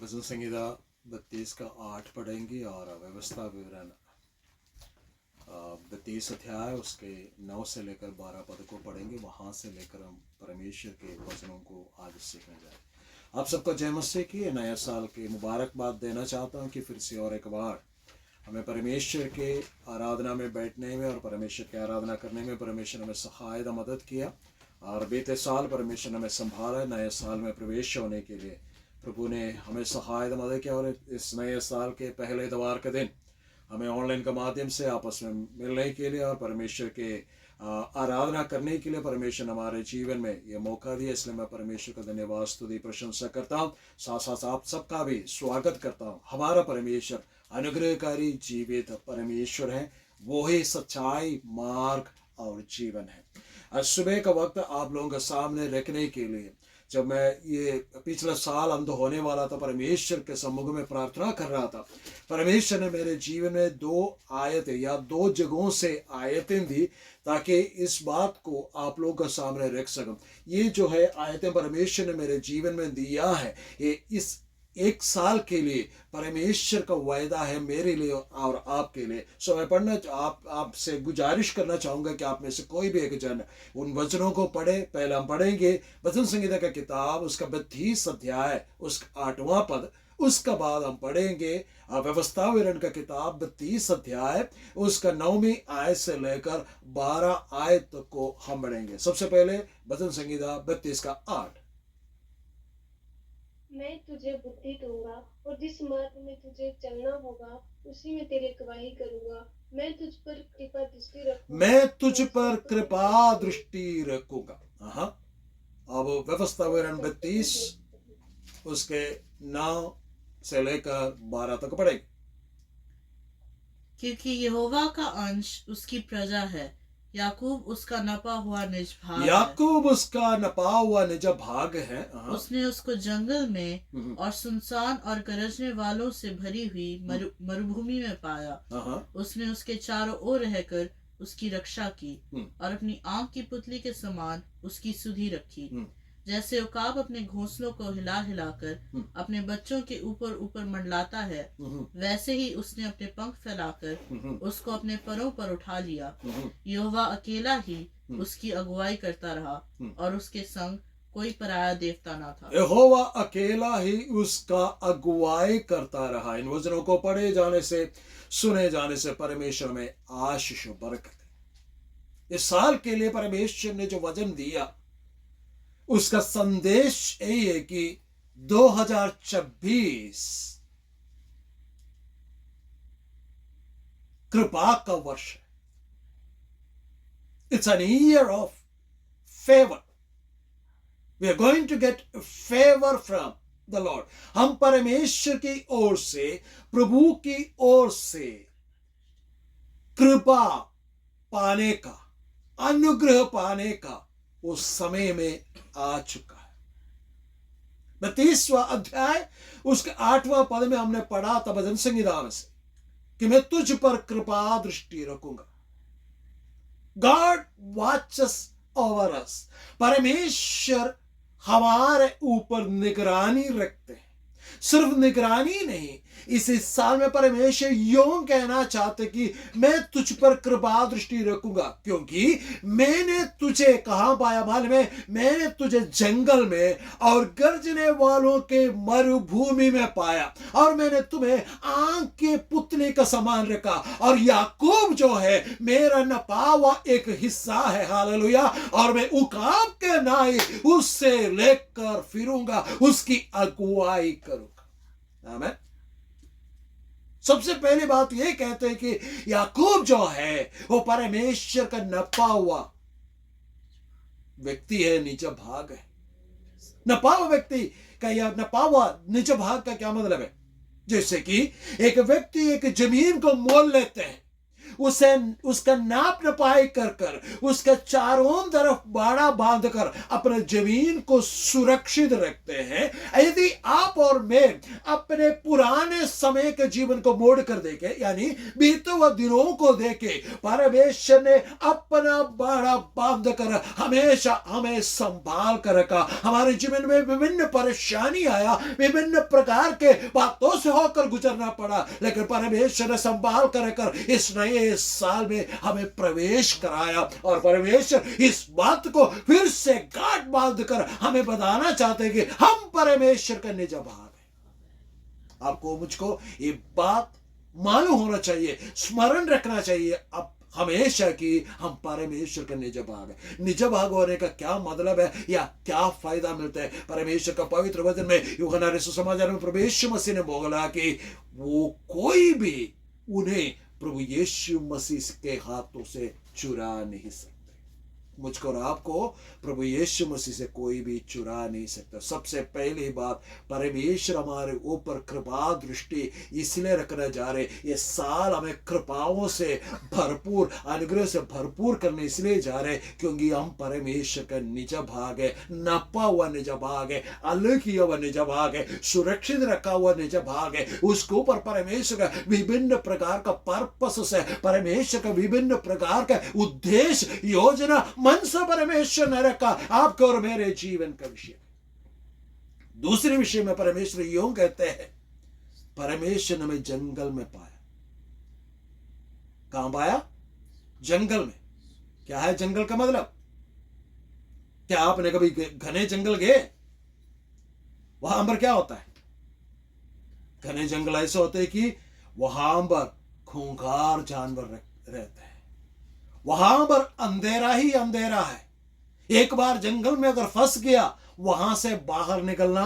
भजन संहिता 32 का 8 पढ़ेंगे और व्यवस्था विवरण 32 अध्याय उसके 9 से लेकर 12 पद को पढ़ेंगे। वहाँ से लेकर हम परमेश्वर के वचनों को आज सीखने जाए। आप सबको जय मसीह की नया साल की मुबारकबाद देना चाहता हूँ कि फिर से और एक बार हमें परमेश्वर के आराधना में बैठने में और परमेश्वर की आराधना करने में परमेश्वर हमें सहायता मदद किया और बीते साल परमेश्वर ने हमें संभाला। नए साल में प्रवेश होने के लिए प्रभु ने हमें सहायता मदद किया और इस नए साल के पहले इतवार के दिन हमें ऑनलाइन के माध्यम से आपस में मिलने के लिए और परमेश्वर के आराधना करने के लिए परमेश्वर ने हमारे जीवन में ये मौका दिया। इसलिए मैं परमेश्वर का धन्यवाद स्तुति प्रशंसा करता हूँ। साथ साथ आप सबका भी स्वागत करता हूँ। हमारा परमेश्वर अनुग्रहकारी जीवित परमेश्वर है, वो ही सच्चाई मार्ग और जीवन है। आज सुबह का वक्त आप लोगों के सामने रखने के लिए जब मैं ये पिछला साल अंत होने वाला था परमेश्वर के सम्मुख में प्रार्थना कर रहा था, परमेश्वर ने मेरे जीवन में 2 आयतें या 2 जगहों से आयतें दी ताकि इस बात को आप लोगों के सामने रख सकूं। ये जो है आयतें परमेश्वर ने मेरे जीवन में दिया है, ये इस 1 साल के लिए परमेश्वर का वायदा है मेरे लिए और आपके लिए। सो मैं पढ़ना आपसे गुजारिश करना चाहूँगा कि आप में से कोई भी एक जन उन वचनों को पढ़े। पहले हम पढ़ेंगे भजन संहिता का किताब उसका 32 अध्याय उसका 8वां पद। उसका बाद हम पढ़ेंगे व्यवस्था विवरण का किताब 32 अध्याय उसका 9वीं आयत से लेकर 12 आयत को हम पढ़ेंगे। सबसे पहले भजन संहिता 32 का 8। मैं तुझे बुद्धि दूंगा और जिस मार्ग में तुझे चलना होगा उसी में तेरी गवाही करूंगा। मैं तुझ पर कृपा दृष्टि रखूंगा। अब व्यवस्था विवरण 32 उसके 9 से लेकर 12 तक पढ़ेंगे। क्योंकि यहोवा का अंश उसकी प्रजा है, याकूब उसका नपा हुआ निज भाग याकूब उसका नपा हुआ निज भाग है। उसने उसको जंगल में और सुनसान और गरजने वालों से भरी हुई मरुभूमि में पाया। उसने उसके चारों ओर रहकर उसकी रक्षा की और अपनी आंख की पुतली के समान उसकी सुधि रखी। जैसे उकाब अपने घोंसलों को हिला हिलाकर अपने बच्चों के ऊपर ऊपर मंडलाता है, वैसे ही उसने अपने पंख फैलाकर उसको अपने परों पर उठा लिया। यहोवा अकेला ही उसकी अगुवाई करता रहा और उसके संग कोई पराया देवता ना था। यहोवा अकेला ही उसका अगुवाई करता रहा। इन वचनों को पढ़े जाने से सुने जाने से परमेश्वर में आशीष बरकत। इस साल के लिए परमेश्वर ने जो वचन दिया उसका संदेश यही है कि 2026 कृपा का वर्ष है। It's an year of favour. We are going to get favour from the Lord. हम परमेश्वर की ओर से, प्रभु की ओर से कृपा पाने का, अनुग्रह पाने का उस समय में आ चुका है। 32वां अध्याय उसके 8वां पद में हमने पढ़ा था भजन संहिता में से कि मैं तुझ पर कृपा दृष्टि रखूंगा। God watches over us. परमेश्वर हमारे ऊपर निगरानी रखते हैं। सिर्फ निगरानी नहीं, इस साल में परमेश्वर यूं कहना चाहते कि मैं तुझ पर कृपा दृष्टि रखूंगा, क्योंकि मैंने तुझे कहां पाया मालूम है? मैंने तुझे जंगल में और गरजने वालों के मरुभूमि में पाया और मैंने तुम्हें आंख के पुतले का समान रखा। और याकूब जो है मेरा नपा हुआ एक हिस्सा है। हालेलुया। और मैं उकाब के नाई उससे लेकर फिरूंगा, उसकी अगुवाई करूंगा। आमीन। सबसे पहली बात यह कहते हैं कि याकूब जो है वो परमेश्वर का नपा हुआ व्यक्ति है, निज भाग है। नपा हुआ व्यक्ति का या नपा हुआ निज भाग का क्या मतलब है? जैसे कि एक व्यक्ति एक जमीन को मोल लेते हैं, उसे उसका नाप नपाई कर कर उसके चारों तरफ बाड़ा बांधकर अपने जमीन को सुरक्षित रखते हैं, यदि आप और मैं अपने पुराने समय के जीवन को मोड़ कर देखे, यानी बीते हुए दिनों को देखे, परमेश्वर ने अपना बाड़ा बांध कर हमेशा हमें संभाल कर रखा। हमारे जीवन में विभिन्न परेशानी आया, विभिन्न प्रकार के बातों से होकर गुजरना पड़ा, लेकिन परमेश्वर ने संभाल कर रखकर इस नए साल में हमें प्रवेश कराया। और परमेश्वर इस बात को फिर से गांठ बांध कर हमें बताना चाहते हैं कि हम परमेश्वर का निज भाग है। आपको मुझको ये बात मालूम होना चाहिए, स्मरण रखना चाहिए अब हमेशा कि हम परमेश्वर का निज भाग है। निज भाग होने का क्या मतलब है या क्या फायदा मिलता है? परमेश्वर का पवित्र वचन में यूहन्ना सुसमाचार में प्रभु यीशु मसीह ने बोला कि वो कोई भी उन्हें प्रभु यीशु मसीह के हाथों से चुरा नहीं सकते। मुझको और आपको प्रभु यीशु मसीह से कोई भी चुरा नहीं सकता। सबसे पहली बात, परमेश्वर हमारे ऊपर कृपा दृष्टि इसलिए रखना जा रहे, ये साल हमें कृपाओं से भरपूर, अनुग्रह से भरपूर करने इसलिए जा रहे क्योंकि हम परमेश्वर का निज भाग है, नपा हुआ निज भाग है, अलग किया हुआ निज भाग है, सुरक्षित रखा हुआ निज भाग है। उसके ऊपर परमेश्वर का विभिन्न प्रकार का पर्पस है, परमेश्वर का विभिन्न प्रकार का उद्देश्य, योजना मन से परमेश्वर ने रखा आपके और मेरे जीवन का विषय। दूसरे विषय में परमेश्वर यूं कहते हैं, परमेश्वर ने हमें जंगल में पाया। कहां पाया? जंगल में। क्या है जंगल का मतलब? क्या आपने कभी घने जंगल गए? वहां पर क्या होता है? घने जंगल ऐसे होते हैं कि वहां पर खूंखार जानवर रहते हैं, वहां पर अंधेरा ही अंधेरा है। एक बार जंगल में अगर फंस गया, वहां से बाहर निकलना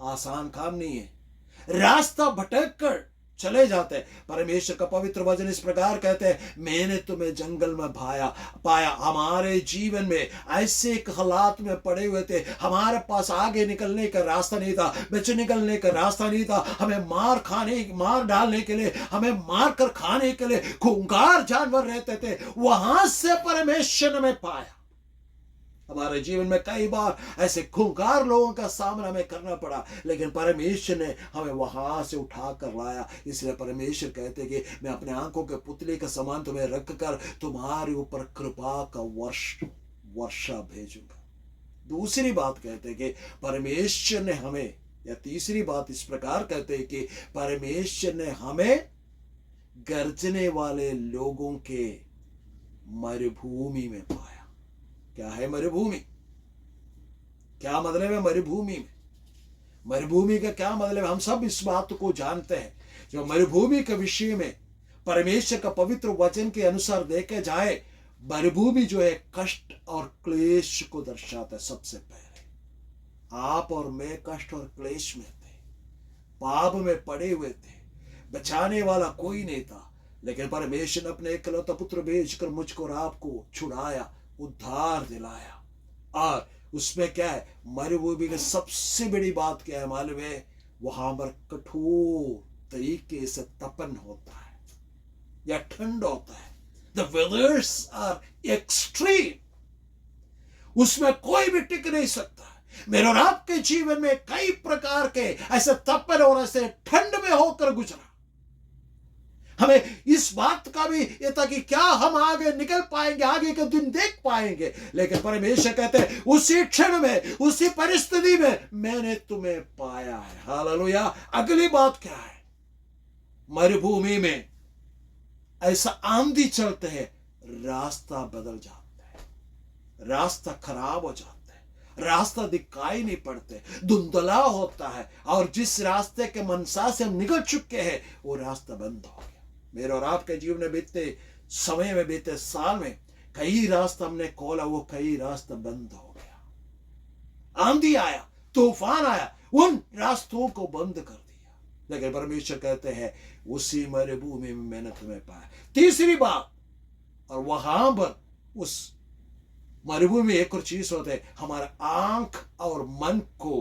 आसान काम नहीं है, रास्ता भटक कर चले जाते हैं। परमेश्वर का पवित्र वचन इस प्रकार कहते हैं, मैंने तुम्हें जंगल में पाया। हमारे जीवन में ऐसे एक हालात में पड़े हुए थे, हमारे पास आगे निकलने का रास्ता नहीं था, बच निकलने का रास्ता नहीं था, हमें मार डालने के लिए, हमें मार कर खाने के लिए खूंखार जानवर रहते थे। वहां से परमेश्वर ने हमें पाया। हमारे जीवन में कई बार ऐसे खूंखार लोगों का सामना हमें करना पड़ा, लेकिन परमेश्वर ने हमें वहां से उठा कर लाया। इसलिए परमेश्वर कहते कि मैं अपने आंखों के पुतले के समान तुम्हें रखकर तुम्हारे ऊपर कृपा का वर्षा भेजूंगा। दूसरी बात कहते कि परमेश्वर ने हमें, या तीसरी बात इस प्रकार कहते हैं कि परमेश्वर ने हमें गरजने वाले लोगों के मरुभूमि में पाया। क्या है मरुभूमि? क्या मतलब है मरुभूमि में? मरुभूमि का क्या मतलब है? हम सब इस बात को जानते हैं। जो मरुभूमि के विषय में परमेश्वर का पवित्र वचन के अनुसार देखे जाए, मरुभूमि जो है कष्ट और क्लेश को दर्शाता है। सबसे पहले आप और मैं कष्ट और क्लेश में थे, पाप में पड़े हुए थे, बचाने वाला कोई नहीं था, लेकिन परमेश्वर ने अपने एकलौता पुत्र भेजकर मुझको और आपको छुड़ाया, उद्धार दिलाया। और उसमें क्या है? मरुभूमि की सबसे बड़ी बात क्या है मालूम है? वहां पर कठोर तरीके से तपन होता है या ठंड होता है। द वेदर्स आर एक्सट्रीम, उसमें कोई भी टिक नहीं सकता। मेरे और आपके जीवन में कई प्रकार के ऐसे तपन और ऐसे ठंड में होकर गुजरा। हमें इस बात का भी ये था कि क्या हम आगे निकल पाएंगे, आगे के दिन देख पाएंगे, लेकिन परमेश्वर कहते हैं उसी क्षण में, उसी परिस्थिति में मैंने तुम्हें पाया है। हालेलुया। अगली बात क्या है? मरुभूमि में ऐसा आंधी चलते हैं, रास्ता बदल जाता है, रास्ता खराब हो जाता है, रास्ता दिखाई नहीं पड़ते, धुंधला होता है, और जिस रास्ते के मनसा से हम निकल चुके हैं वो रास्ता बंद हो गया। मेरे और आपके जीवन में बीते समय में, बीते साल में कई रास्ता हमने खोला, वो कई रास्ता बंद हो गया। आंधी आया, तूफान आया, उन रास्तों को बंद कर दिया, लेकिन परमेश्वर कहते हैं उसी मरुभूमि में मैंने तुम्हें पाया। तीसरी बात, और वहां पर उस मरुभूमि में एक और चीज होते है, हमारा आंख और मन को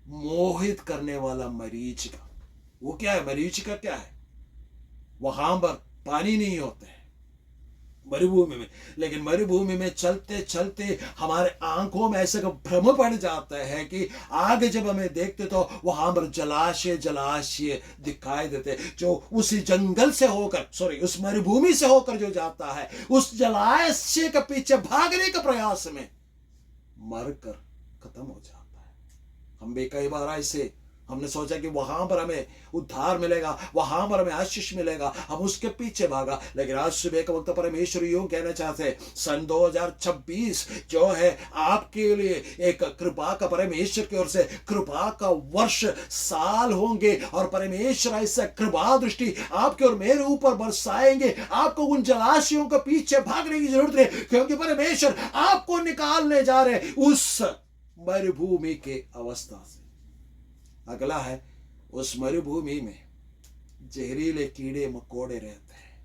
मोहित करने वाला मरीचिका। वो क्या है? मरीचिका क्या है? वहां पर पानी नहीं होते हैं मरुभूमि में, लेकिन मरुभूमि में चलते चलते हमारे आंखों में ऐसा भ्रम पड़ जाता है कि आगे जब हमें देखते तो वहां पर जलाशय जलाशय दिखाई देते, जो उसी जंगल से होकर उस मरुभूमि से होकर जो जाता है, उस जलाशय के पीछे भागने के प्रयास में मरकर खत्म हो जाता है। हम भी कई बार ऐसे हमने सोचा कि वहां पर हमें उद्धार मिलेगा, वहां पर हमें आशीष मिलेगा, हम उसके पीछे भागा। लेकिन आज सुबह के वक्त परमेश्वर यूं कहना चाहते हैं, सन 2026 जो है आपके लिए एक कृपा का, परमेश्वर की ओर से कृपा का वर्ष साल होंगे, और परमेश्वर ऐसा कृपा दृष्टि आपके और मेरे ऊपर बरसाएंगे। आपको उन जलाशयों के पीछे भागने की जरूरत है, क्योंकि परमेश्वर आपको निकालने जा रहे उस मरुभूमि के अवस्था से। अगला है, उस मरुभूमि में जहरीले कीड़े मकोड़े रहते हैं।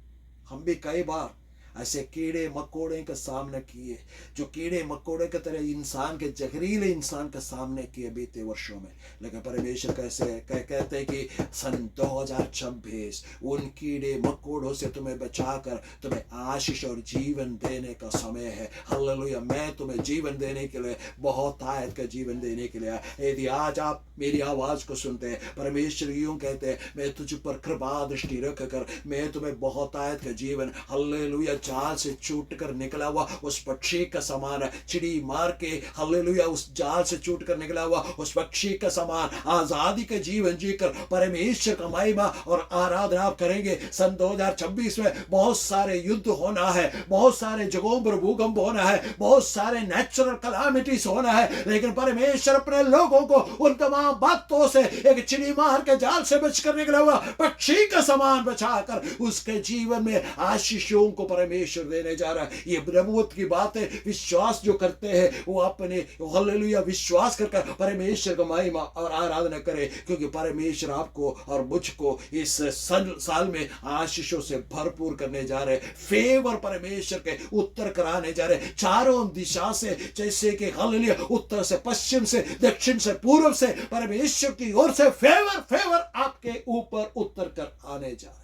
हम भी कई बार ऐसे कीड़े मकोड़े का सामना किए, जो कीड़े मकोड़े की तरह इंसान के, जहरीले इंसान का सामने किए बीते वर्षों में। लेकिन परमेश्वर कैसे कहते हैं कि सन 2026 उन कीड़े मकोड़ों से तुम्हें बचाकर तुम्हें आशीष और जीवन देने का समय है। हालेलुया। मैं तुम्हें जीवन देने के लिए, बहुत आयत का जीवन देने के लिए, यदि आज आप मेरी आवाज को सुनते हैं, परमेश्वर यूं कहते हैं, मैं तुझ पर कृपा दृष्टि रखकर मैं तुम्हें बहुत आयत का जीवन, हालेलुया, जाल से छूट कर निकला हुआ उस पक्षी का समान, चिड़ी मार के हालेलुया उस जाल से छूट कर निकला हुआ उस पक्षी का समान आजादी का जीवन जीकर परमेश्वर का महिमा और आराधना आप करेंगे। सन 2026 में बहुत सारे युद्ध होना है, बहुत सारे जगहों पर भूकंप होना है, बहुत सारे नेचुरल कलामिटीज होना है, लेकिन परमेश्वर अपने लोगों को उन तमाम बातों से एक चिड़ी मार के जाल से बचकर निकला हुआ पक्षी का समान बचाकर उसके जीवन में आशीषों को परमेश्वर देने जा रहा है। ये प्रभुत्व की बात है। विश्वास जो करते हैं वो अपने हालेलुया विश्वास कर परमेश्वर का महिमा और आराधना करे, क्योंकि परमेश्वर आपको और मुझको इस साल में आशीषों से भरपूर करने जा रहे। फेवर परमेश्वर के उत्तर कराने जा रहे, चारों दिशा से, जैसे कि हालेलुया उत्तर से, पश्चिम से, दक्षिण से, पूर्व से परमेश्वर की ओर से फेवर आपके ऊपर उत्तर कर आने जा रहे।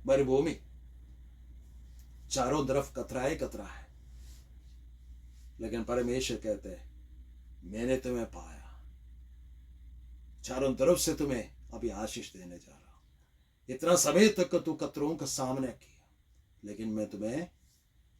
मरुभूमि चारों तरफ कतरा है, लेकिन परमेश्वर कहते हैं, मैंने तुम्हें पाया, चारों तरफ से तुम्हें अभी आशीष देने जा रहा हूं। इतना समय तक तू कतरों का सामना किया, लेकिन मैं तुम्हें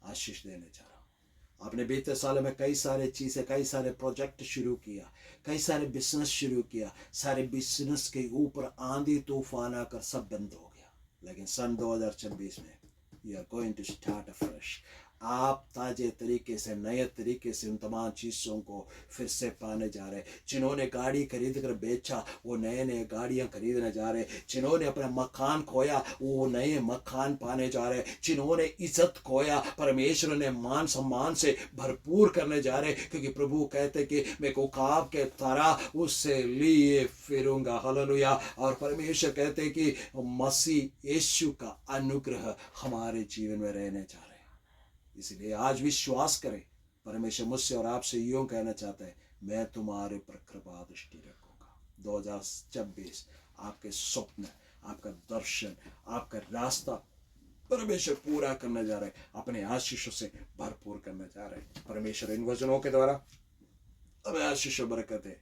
आशीष देने जा रहा हूं। आपने बीते साल में कई सारे चीजें, कई सारे प्रोजेक्ट शुरू किया, कई सारे बिजनेस शुरू किया, सारे बिजनेस के ऊपर आंधी तूफान आकर सब बंद हो गया। लेकिन सन 2026 में You are going to start afresh. आप ताजे तरीके से, नए तरीके से उन तमाम चीज़ों को फिर से पाने जा रहे। जिन्होंने गाड़ी खरीद कर बेचा वो नए नए गाड़ियां खरीदने जा रहे। जिन्होंने अपना मकान खोया वो नए मकान पाने जा रहे। जिन्होंने इज्जत खोया परमेश्वर ने मान सम्मान से भरपूर करने जा रहे, क्योंकि प्रभु कहते कि मैं उकाब के तरह उससे लिए फिरूंगा। हालेलुया। और परमेश्वर कहते कि मसीह यीशु का अनुग्रह हमारे जीवन में रहने जा रहे। इसलिए आज विश्वास करें, परमेश्वर मुझसे और आपसे यूं कहना चाहता है, मैं तुम्हारे पर कृपा दृष्टि रखूंगा। 2026 आपके स्वप्न, आपका दर्शन, आपका रास्ता परमेश्वर पूरा करने जा रहे, अपने आशीषों से भरपूर करने जा रहे। परमेश्वर इन वचनों के द्वारा हमें आशीष बरकत है